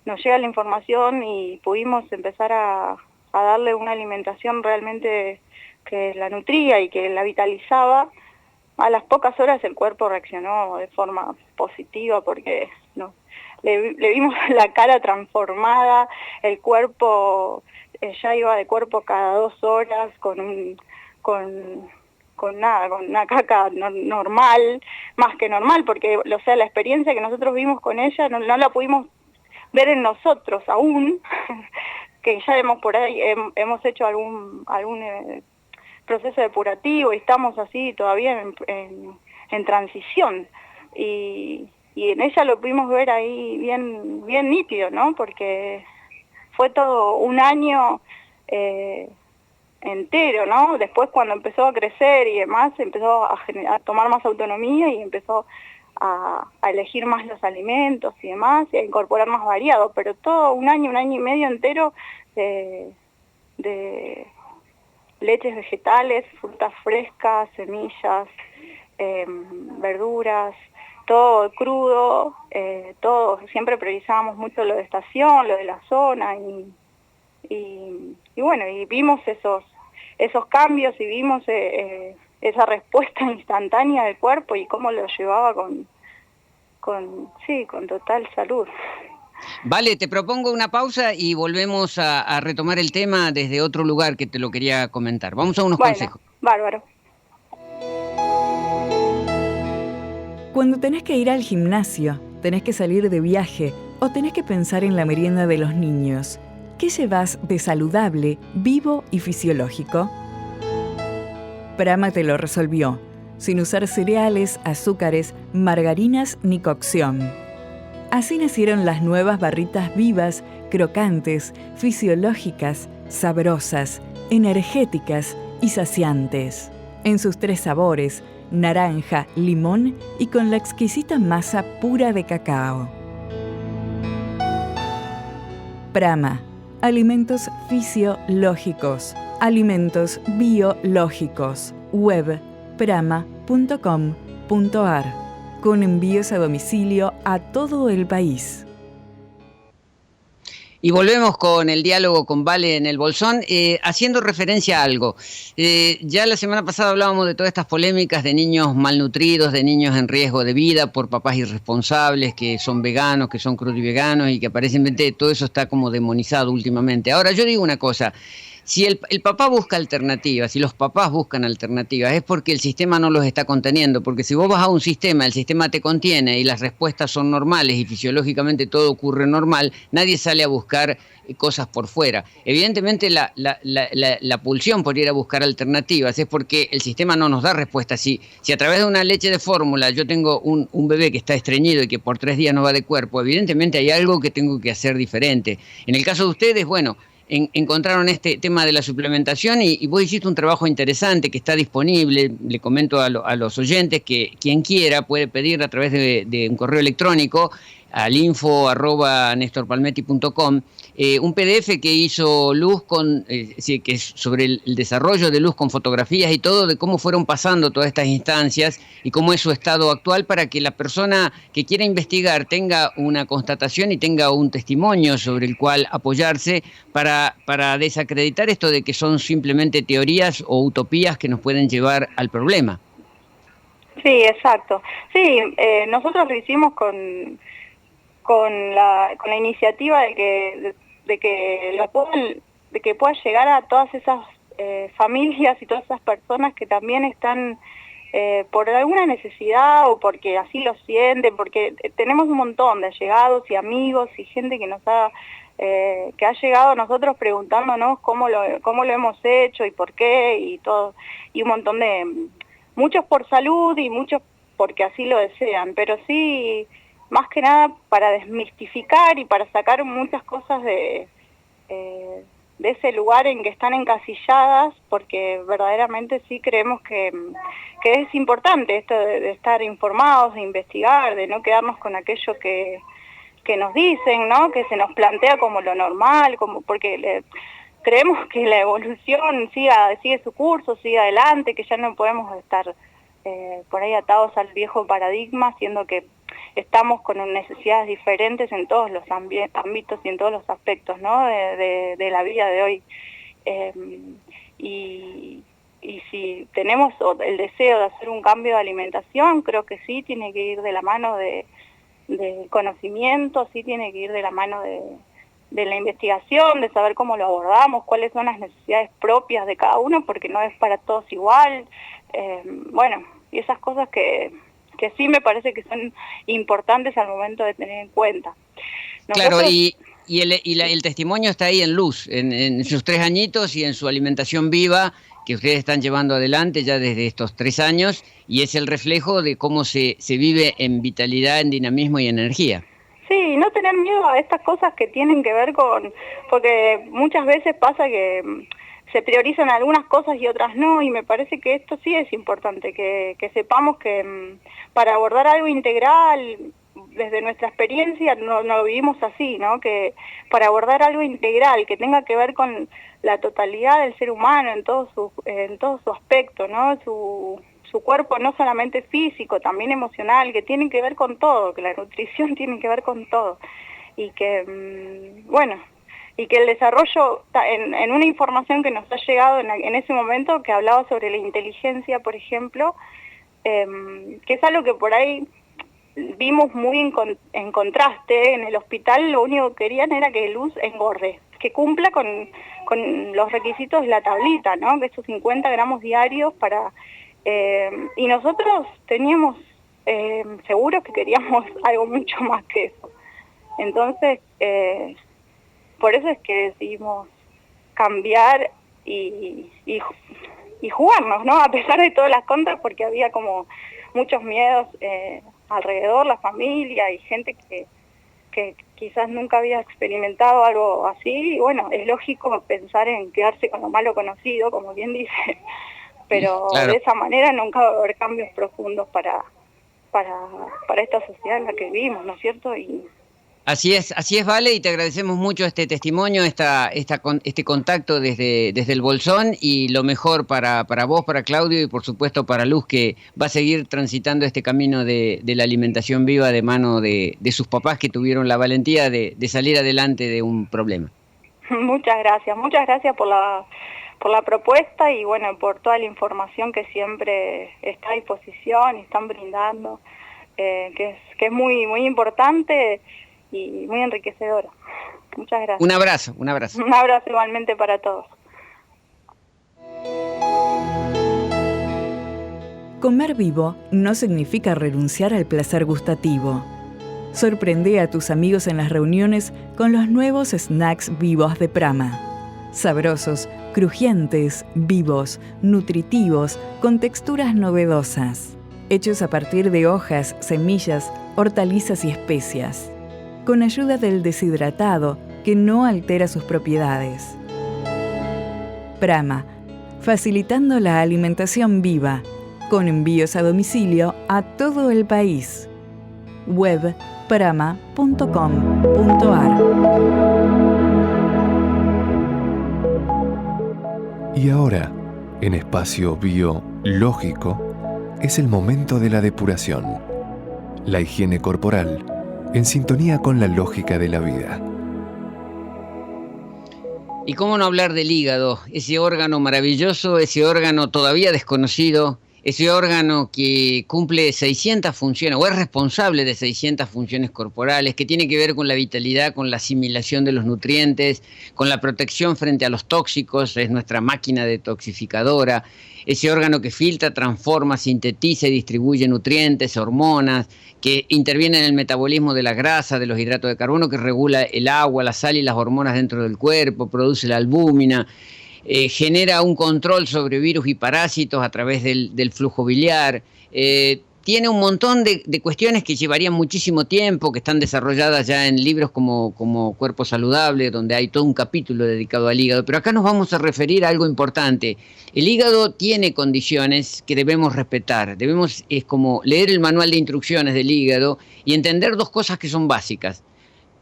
H: nos llega la información y pudimos empezar a darle una alimentación realmente que la nutría y que la vitalizaba, a las pocas horas el cuerpo reaccionó de forma positiva porque le vimos la cara transformada, el cuerpo ya iba de cuerpo cada 2 horas con una caca normal, más que normal, porque o sea, la experiencia que nosotros vimos con ella no la pudimos ver en nosotros aún, que ya hemos hecho algún proceso depurativo y estamos así todavía en transición, y en ella lo pudimos ver ahí bien nítido, ¿no? Porque fue todo un año entero, ¿no? Después cuando empezó a crecer y demás, empezó a tomar más autonomía y empezó a elegir más los alimentos y demás, y a incorporar más variado, pero todo un año y medio entero de leches vegetales, frutas frescas, semillas, verduras, todo crudo, todo. Siempre priorizábamos mucho lo de estación, lo de la zona, y bueno, y vimos esos cambios y vimos esa respuesta instantánea del cuerpo y cómo lo llevaba con total salud.
B: Vale, te propongo una pausa y volvemos a retomar el tema desde otro lugar que te lo quería comentar. Vamos a unos consejos.
H: Bárbaro.
C: Cuando tenés que ir al gimnasio, tenés que salir de viaje o tenés que pensar en la merienda de los niños, ¿qué llevas de saludable, vivo y fisiológico? Prama te lo resolvió, sin usar cereales, azúcares, margarinas ni cocción. Así nacieron las nuevas barritas vivas, crocantes, fisiológicas, sabrosas, energéticas y saciantes. En sus 3 sabores, naranja, limón y con la exquisita masa pura de cacao. Prama, alimentos fisiológicos, alimentos biológicos. Web prama.com.ar, con envíos a domicilio a todo el país.
B: Y volvemos con el diálogo con Vale en el Bolsón, haciendo referencia a algo. Ya la semana pasada hablábamos de todas estas polémicas de niños malnutridos, de niños en riesgo de vida por papás irresponsables, que son veganos, que son crudiveganos y que aparentemente todo eso está como demonizado últimamente. Ahora yo digo una cosa. Si el papá busca alternativas, si los papás buscan alternativas, es porque el sistema no los está conteniendo, porque si vos vas a un sistema, el sistema te contiene y las respuestas son normales y fisiológicamente todo ocurre normal, nadie sale a buscar cosas por fuera. Evidentemente la pulsión por ir a buscar alternativas es porque el sistema no nos da respuestas. Si a través de una leche de fórmula yo tengo un bebé que está estreñido y que por 3 días no va de cuerpo, evidentemente hay algo que tengo que hacer diferente. En el caso de ustedes, bueno, encontraron este tema de la suplementación y vos hiciste un trabajo interesante que está disponible. Le comento a los oyentes que quien quiera puede pedir a través de un correo electrónico al info@nestorpalmetti.com un PDF que hizo Luz que es sobre el desarrollo de Luz con fotografías y todo de cómo fueron pasando todas estas instancias y cómo es su estado actual, para que la persona que quiera investigar tenga una constatación y tenga un testimonio sobre el cual apoyarse para desacreditar esto de que son simplemente teorías o utopías que nos pueden llevar al problema.
H: Sí, exacto. Sí, nosotros lo hicimos con la iniciativa de que pueda llegar a todas esas familias y todas esas personas que también están por alguna necesidad o porque así lo sienten, porque tenemos un montón de allegados y amigos y gente que que ha llegado a nosotros preguntándonos cómo lo hemos hecho y por qué y todo, y un montón de, muchos por salud y muchos porque así lo desean, pero sí, más que nada para desmistificar y para sacar muchas cosas de ese lugar en que están encasilladas, porque verdaderamente sí creemos que es importante esto de estar informados, de investigar, de no quedarnos con aquello que nos dicen, ¿no? Que se nos plantea como lo normal, porque creemos que la evolución sigue su curso, sigue adelante, que ya no podemos estar por ahí atados al viejo paradigma, siendo que estamos con necesidades diferentes en todos los ámbitos y en todos los aspectos, ¿no? de la vida de hoy. Y si tenemos el deseo de hacer un cambio de alimentación, creo que sí tiene que ir de la mano de conocimiento, sí tiene que ir de la mano de la investigación, de saber cómo lo abordamos, cuáles son las necesidades propias de cada uno, porque no es para todos igual. Bueno, y esas cosas que sí me parece que son importantes al momento de tener en cuenta.
B: Claro, y el testimonio está ahí en luz, en sus 3 añitos y en su alimentación viva que ustedes están llevando adelante ya desde estos 3 años, y es el reflejo de cómo se vive en vitalidad, en dinamismo y energía.
H: Sí, no tener miedo a estas cosas que tienen que ver porque muchas veces pasa que se priorizan algunas cosas y otras no, y me parece que esto sí es importante, que sepamos que para abordar algo integral, desde nuestra experiencia no lo vivimos así, ¿no? Que para abordar algo integral que tenga que ver con la totalidad del ser humano en todo su aspecto, ¿no? Su cuerpo no solamente físico, también emocional, que tiene que ver con todo, que la nutrición tiene que ver con todo, y que y que el desarrollo, en una información que nos ha llegado en ese momento, que hablaba sobre la inteligencia, por ejemplo, que es algo que por ahí vimos muy en contraste. En el hospital lo único que querían era que Luz engorde, que cumpla con los requisitos de la tablita, ¿no? Que esos 50 gramos diarios y nosotros teníamos seguros que queríamos algo mucho más que eso. Entonces, por eso es que decidimos cambiar y jugarnos, ¿no? A pesar de todas las contras, porque había como muchos miedos alrededor, la familia y gente que quizás nunca había experimentado algo así. Y bueno, es lógico pensar en quedarse con lo malo conocido, como bien dice, pero claro, de esa manera nunca va a haber cambios profundos para esta sociedad en la que vivimos, ¿no es cierto? Y
B: así es, Vale, y te agradecemos mucho este testimonio, este contacto desde el Bolsón, y lo mejor para vos, para Claudio y por supuesto para Luz, que va a seguir transitando este camino de la alimentación viva de mano de sus papás, que tuvieron la valentía de salir adelante de un problema.
H: Muchas gracias por la propuesta y bueno, por toda la información que siempre está a disposición y están brindando, que es muy, muy importante y muy enriquecedora. Muchas gracias.
B: Un abrazo.
H: Un abrazo igualmente para todos.
C: Comer vivo no significa renunciar al placer gustativo. Sorprende a tus amigos en las reuniones con los nuevos snacks vivos de Prama. Sabrosos, crujientes, vivos, nutritivos, con texturas novedosas. Hechos a partir de hojas, semillas, hortalizas y especias, con ayuda del deshidratado que no altera sus propiedades. Prama, facilitando la alimentación viva, con envíos a domicilio a todo el país. Web prama.com.ar.
A: Y ahora, en Espacio Biológico, es el momento de la depuración, la higiene corporal, en sintonía con la lógica de la vida.
B: Y cómo no hablar del hígado, ese órgano maravilloso, ese órgano todavía desconocido, ese órgano que cumple 600 funciones, o es responsable de 600 funciones corporales, que tiene que ver con la vitalidad, con la asimilación de los nutrientes, con la protección frente a los tóxicos, es nuestra máquina detoxificadora, ese órgano que filtra, transforma, sintetiza y distribuye nutrientes, hormonas, que interviene en el metabolismo de la grasa, de los hidratos de carbono, que regula el agua, la sal y las hormonas dentro del cuerpo, produce la albúmina, genera un control sobre virus y parásitos a través del flujo biliar, tiene un montón de cuestiones que llevarían muchísimo tiempo, que están desarrolladas ya en libros como Cuerpo Saludable, donde hay todo un capítulo dedicado al hígado, pero acá nos vamos a referir a algo importante. El hígado tiene condiciones que debemos respetar, es como leer el manual de instrucciones del hígado y entender dos cosas que son básicas,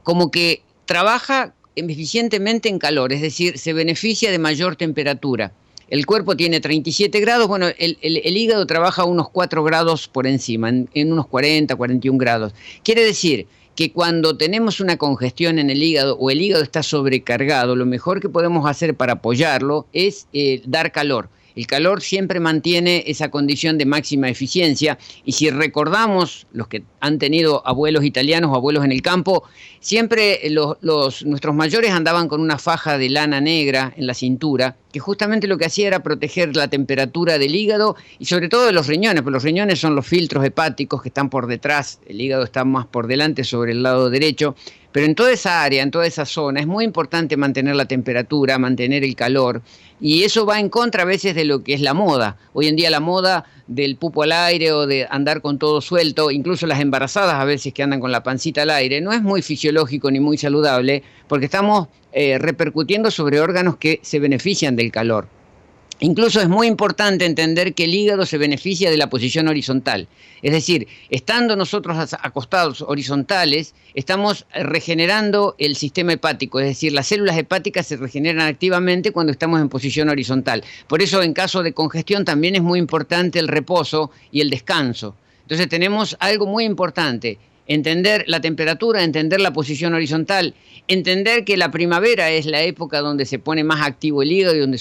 B: como que trabaja eficientemente en calor, es decir, se beneficia de mayor temperatura. el cuerpo tiene 37 grados, bueno, el hígado trabaja unos 4 grados por encima, en unos 40, 41 grados. Quiere decir que cuando tenemos una congestión en el hígado o el hígado está sobrecargado, lo mejor que podemos hacer para apoyarlo es dar calor. El calor siempre mantiene esa condición de máxima eficiencia, y si recordamos, los que han tenido abuelos italianos o abuelos en el campo, siempre nuestros mayores andaban con una faja de lana negra en la cintura, que justamente lo que hacía era proteger la temperatura del hígado y sobre todo de los riñones, porque los riñones son los filtros hepáticos que están por detrás, el hígado está más por delante sobre el lado derecho, pero en toda esa área, en toda esa zona, es muy importante mantener la temperatura, mantener el calor, y eso va en contra a veces de lo que es la moda. Hoy en día la moda del pupo al aire o de andar con todo suelto, incluso las embarazadas a veces que andan con la pancita al aire, no es muy fisiológico ni muy saludable, porque estamos repercutiendo sobre órganos que se benefician del calor. Incluso es muy importante entender que el hígado se beneficia de la posición horizontal. Es decir, estando nosotros acostados horizontales, estamos regenerando el sistema hepático. Es decir, las células hepáticas se regeneran activamente cuando estamos en posición horizontal. Por eso, en caso de congestión, también es muy importante el reposo y el descanso. Entonces tenemos algo muy importante: entender la temperatura, entender la posición horizontal, entender que la primavera es la época donde se pone más activo el hígado y donde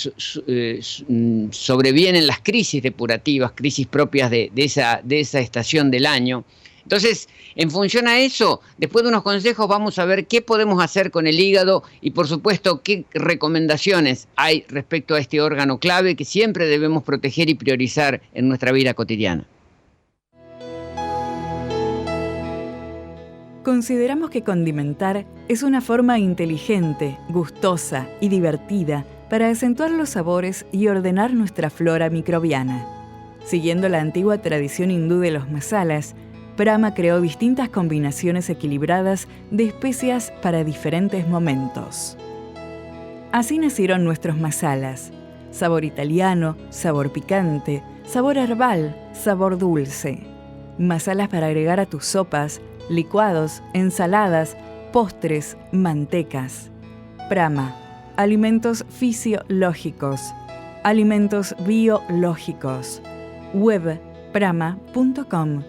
B: sobrevienen las crisis depurativas, crisis propias de esa estación del año. Entonces, en función a eso, después de unos consejos vamos a ver qué podemos hacer con el hígado y, por supuesto, qué recomendaciones hay respecto a este órgano clave que siempre debemos proteger y priorizar en nuestra vida cotidiana.
C: Consideramos que condimentar es una forma inteligente, gustosa y divertida para acentuar los sabores y ordenar nuestra flora microbiana. Siguiendo la antigua tradición hindú de los masalas, Brahma creó distintas combinaciones equilibradas de especias para diferentes momentos. Así nacieron nuestros masalas: sabor italiano, sabor picante, sabor herbal, sabor dulce. Masalas para agregar a tus sopas, licuados, ensaladas, postres, mantecas. Brahma, alimentos fisiológicos, alimentos biológicos. Web brahma.com.ar.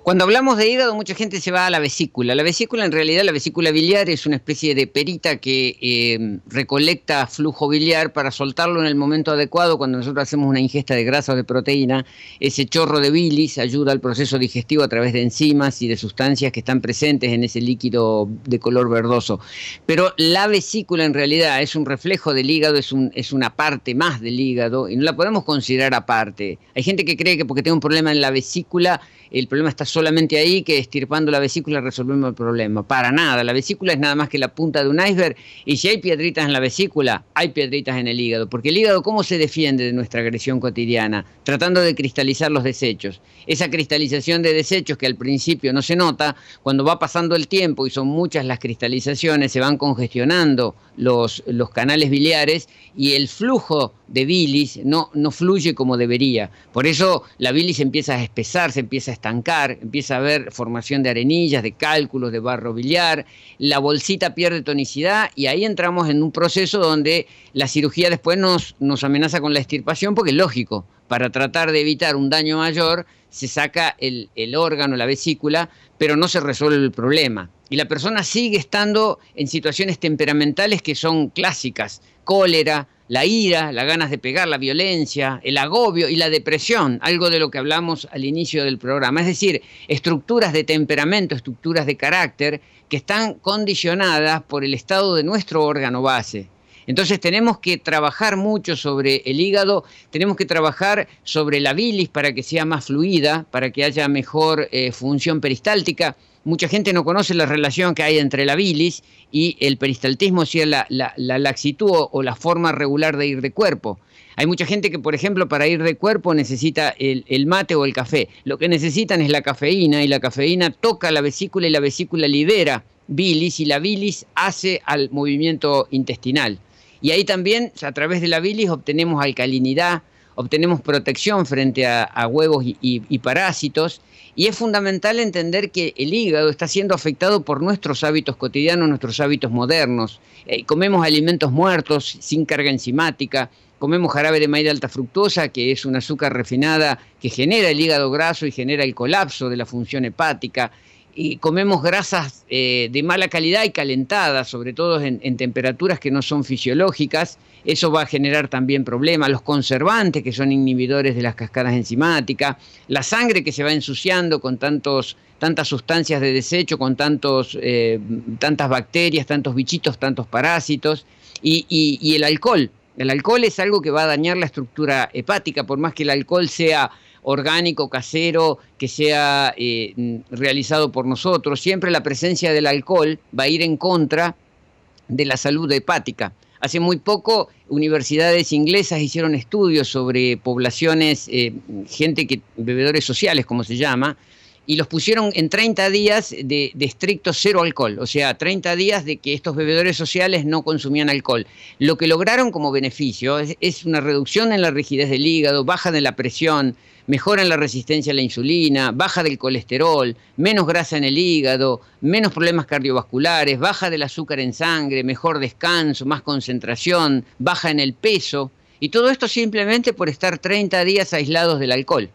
B: Cuando hablamos de hígado, mucha gente se va a la vesícula. La vesícula, en realidad, la vesícula biliar es una especie de perita que recolecta flujo biliar para soltarlo en el momento adecuado. Cuando nosotros hacemos una ingesta de grasa o de proteína, ese chorro de bilis ayuda al proceso digestivo a través de enzimas y de sustancias que están presentes en ese líquido de color verdoso. Pero la vesícula, en realidad, es un reflejo del hígado, es una parte más del hígado y no la podemos considerar aparte. Hay gente que cree que porque tengo un problema en la vesícula, el problema está solamente ahí, que estirpando la vesícula resolvemos el problema. Para nada, la vesícula es nada más que la punta de un iceberg, y si hay piedritas en la vesícula, hay piedritas en el hígado, porque el hígado, ¿cómo se defiende de nuestra agresión cotidiana? Tratando de cristalizar los desechos. Esa cristalización de desechos que al principio no se nota, cuando va pasando el tiempo y son muchas las cristalizaciones, se van congestionando los canales biliares y el flujo de bilis no fluye como debería. Por eso la bilis empieza a espesar, se empieza a estancar, empieza a haber formación de arenillas, de cálculos, de barro biliar, la bolsita pierde tonicidad y ahí entramos en un proceso donde la cirugía después nos amenaza con la extirpación, porque es lógico, para tratar de evitar un daño mayor se saca el órgano, la vesícula, pero no se resuelve el problema. Y la persona sigue estando en situaciones temperamentales que son clásicas: cólera, la ira, las ganas de pegar, la violencia, el agobio y la depresión, algo de lo que hablamos al inicio del programa. Es decir, estructuras de temperamento, estructuras de carácter que están condicionadas por el estado de nuestro órgano base. Entonces tenemos que trabajar mucho sobre el hígado, tenemos que trabajar sobre la bilis para que sea más fluida, para que haya mejor función peristáltica. Mucha gente no conoce la relación que hay entre la bilis y el peristaltismo, o sea, la laxitud o la forma regular de ir de cuerpo. Hay mucha gente que, por ejemplo, para ir de cuerpo necesita el mate o el café. Lo que necesitan es la cafeína, y la cafeína toca la vesícula y la vesícula libera bilis y la bilis hace al movimiento intestinal. Y ahí también, a través de la bilis, obtenemos alcalinidad, obtenemos protección frente a huevos y parásitos, y es fundamental entender que el hígado está siendo afectado por nuestros hábitos cotidianos, nuestros hábitos modernos. Comemos alimentos muertos, sin carga enzimática, comemos jarabe de maíz de alta fructosa, que es un azúcar refinada que genera el hígado graso y genera el colapso de la función hepática. Y comemos grasas de mala calidad y calentadas, sobre todo en temperaturas que no son fisiológicas. Eso va a generar también problemas. Los conservantes, que son inhibidores de las cascadas enzimáticas, la sangre que se va ensuciando con tantas sustancias de desecho, con tantas bacterias, tantos bichitos, tantos parásitos, y el alcohol. El alcohol es algo que va a dañar la estructura hepática, por más que el alcohol sea orgánico, casero, que sea realizado por nosotros. Siempre la presencia del alcohol va a ir en contra de la salud hepática. Hace muy poco, universidades inglesas hicieron estudios sobre poblaciones, bebedores sociales, como se llama, y los pusieron en 30 días de estricto cero alcohol, o sea, 30 días de que estos bebedores sociales no consumían alcohol. Lo que lograron como beneficio es una reducción en la rigidez del hígado, baja de la presión, mejora en la resistencia a la insulina, baja del colesterol, menos grasa en el hígado, menos problemas cardiovasculares, baja del azúcar en sangre, mejor descanso, más concentración, baja en el peso, y todo esto simplemente por estar 30 días aislados del alcohol.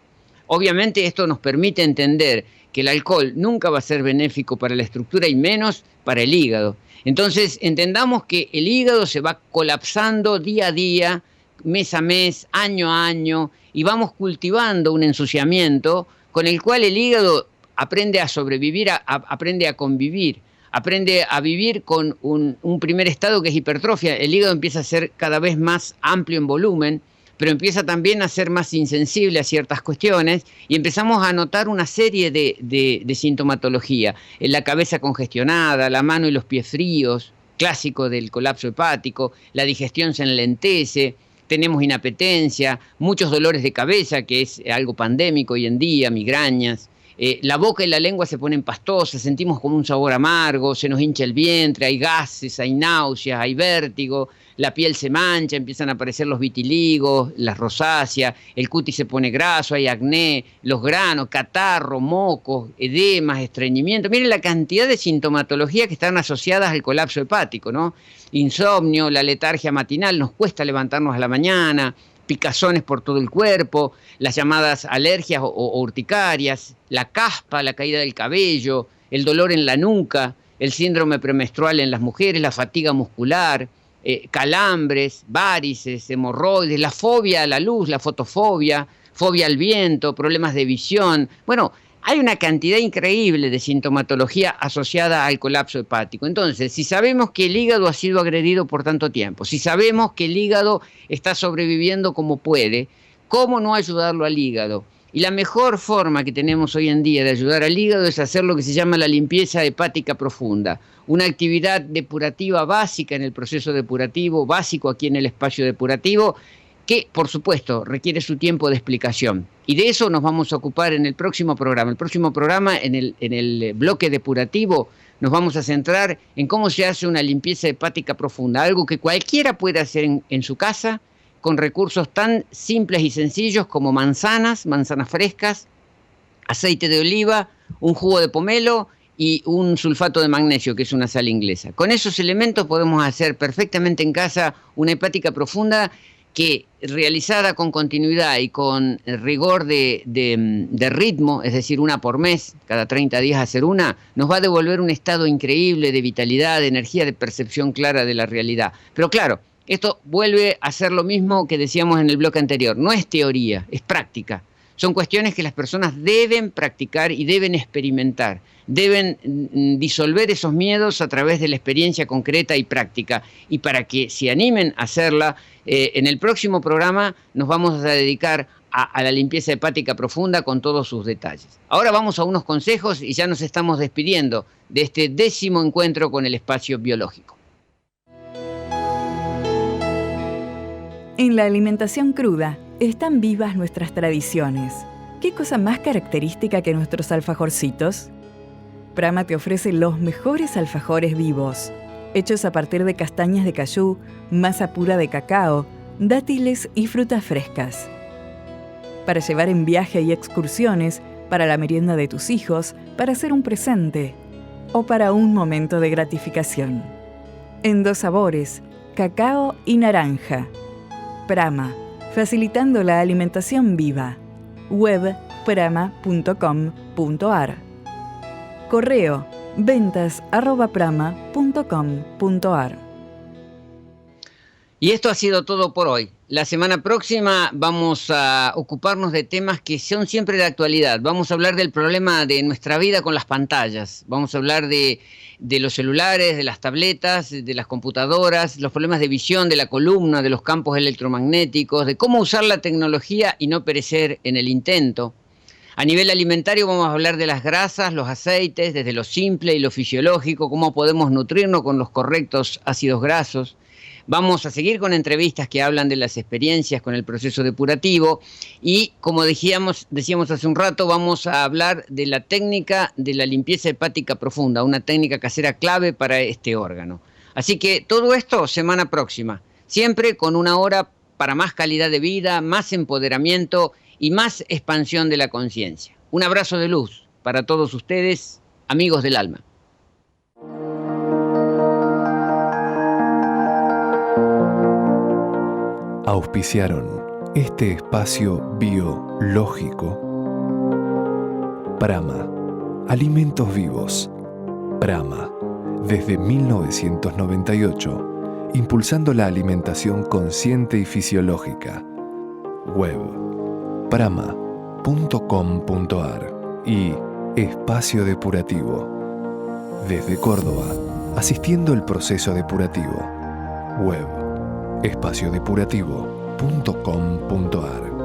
B: Obviamente esto nos permite entender que el alcohol nunca va a ser benéfico para la estructura y menos para el hígado. Entonces entendamos que el hígado se va colapsando día a día, mes a mes, año a año, y vamos cultivando un ensuciamiento con el cual el hígado aprende a sobrevivir, aprende a convivir, aprende a vivir con un primer estado que es hipertrofia. El hígado empieza a ser cada vez más amplio en volumen, pero empieza también a ser más insensible a ciertas cuestiones y empezamos a notar una serie de sintomatología. La cabeza congestionada, la mano y los pies fríos, clásico del colapso hepático, la digestión se enlentece, tenemos inapetencia, muchos dolores de cabeza, que es algo pandémico hoy en día, migrañas. La boca y la lengua se ponen pastosas, sentimos como un sabor amargo, se nos hincha el vientre, hay gases, hay náuseas, hay vértigo, la piel se mancha, empiezan a aparecer los vitiligos, las rosáceas, el cutis se pone graso, hay acné, los granos, catarro, mocos, edemas, estreñimiento. Miren la cantidad de sintomatología que están asociadas al colapso hepático, ¿no? Insomnio, la letargia matinal, nos cuesta levantarnos a la mañana, picazones por todo el cuerpo, las llamadas alergias o urticarias, la caspa, la caída del cabello, el dolor en la nuca, el síndrome premenstrual en las mujeres, la fatiga muscular, calambres, varices, hemorroides, la fobia a la luz, la fotofobia, fobia al viento, problemas de visión. Bueno, hay una cantidad increíble de sintomatología asociada al colapso hepático. Entonces, si sabemos que el hígado ha sido agredido por tanto tiempo, si sabemos que el hígado está sobreviviendo como puede, ¿cómo no ayudarlo al hígado? Y la mejor forma que tenemos hoy en día de ayudar al hígado es hacer lo que se llama la limpieza hepática profunda, una actividad depurativa básica en el proceso depurativo, básico aquí en el espacio depurativo, que, por supuesto, requiere su tiempo de explicación. Y de eso nos vamos a ocupar en el próximo programa. El próximo programa, en el bloque depurativo, nos vamos a centrar en cómo se hace una limpieza hepática profunda, algo que cualquiera puede hacer en su casa, con recursos tan simples y sencillos como manzanas frescas, aceite de oliva, un jugo de pomelo y un sulfato de magnesio, que es una sal inglesa. Con esos elementos podemos hacer perfectamente en casa una hepática profunda que, realizada con continuidad y con rigor de ritmo, es decir, una por mes, cada 30 días hacer una, nos va a devolver un estado increíble de vitalidad, de energía, de percepción clara de la realidad. Pero claro, esto vuelve a ser lo mismo que decíamos en el bloque anterior. No es teoría, es práctica. Son cuestiones que las personas deben practicar y deben experimentar. Deben disolver esos miedos a través de la experiencia concreta y práctica. Y para que se animen a hacerla, en el próximo programa nos vamos a dedicar a la limpieza hepática profunda con todos sus detalles. Ahora vamos a unos consejos y ya nos estamos despidiendo de este 10º encuentro con el espacio biológico.
C: En la alimentación cruda están vivas nuestras tradiciones. ¿Qué cosa más característica que nuestros alfajorcitos? Prama te ofrece los mejores alfajores vivos, hechos a partir de castañas de cayú, masa pura de cacao, dátiles y frutas frescas. para llevar en viaje y excursiones, para la merienda de tus hijos, para hacer un presente o para un momento de gratificación. En 2 sabores, cacao y naranja. Prama, facilitando la alimentación viva. Web prama.com.ar. Correo ventas@prama.com.ar.
B: Y esto ha sido todo por hoy. La semana próxima vamos a ocuparnos de temas que son siempre de actualidad. Vamos a hablar del problema de nuestra vida con las pantallas. Vamos a hablar de los celulares, de las tabletas, de las computadoras, los problemas de visión, de la columna, de los campos electromagnéticos, de cómo usar la tecnología y no perecer en el intento. A nivel alimentario vamos a hablar de las grasas, los aceites, desde lo simple y lo fisiológico, cómo podemos nutrirnos con los correctos ácidos grasos. Vamos a seguir con entrevistas que hablan de las experiencias con el proceso depurativo y, como decíamos hace un rato, vamos a hablar de la técnica de la limpieza hepática profunda, una técnica casera clave para este órgano. Así que todo esto semana próxima, siempre con 1 hora para más calidad de vida, más empoderamiento y más expansión de la conciencia. Un abrazo de luz para todos ustedes, amigos del alma.
A: Auspiciaron este espacio biológico. Prama, alimentos vivos. Prama, desde 1998, impulsando la alimentación consciente y fisiológica. Web prama.com.ar y Espacio Depurativo. Desde Córdoba, asistiendo el proceso depurativo. Web espaciodepurativo.com.ar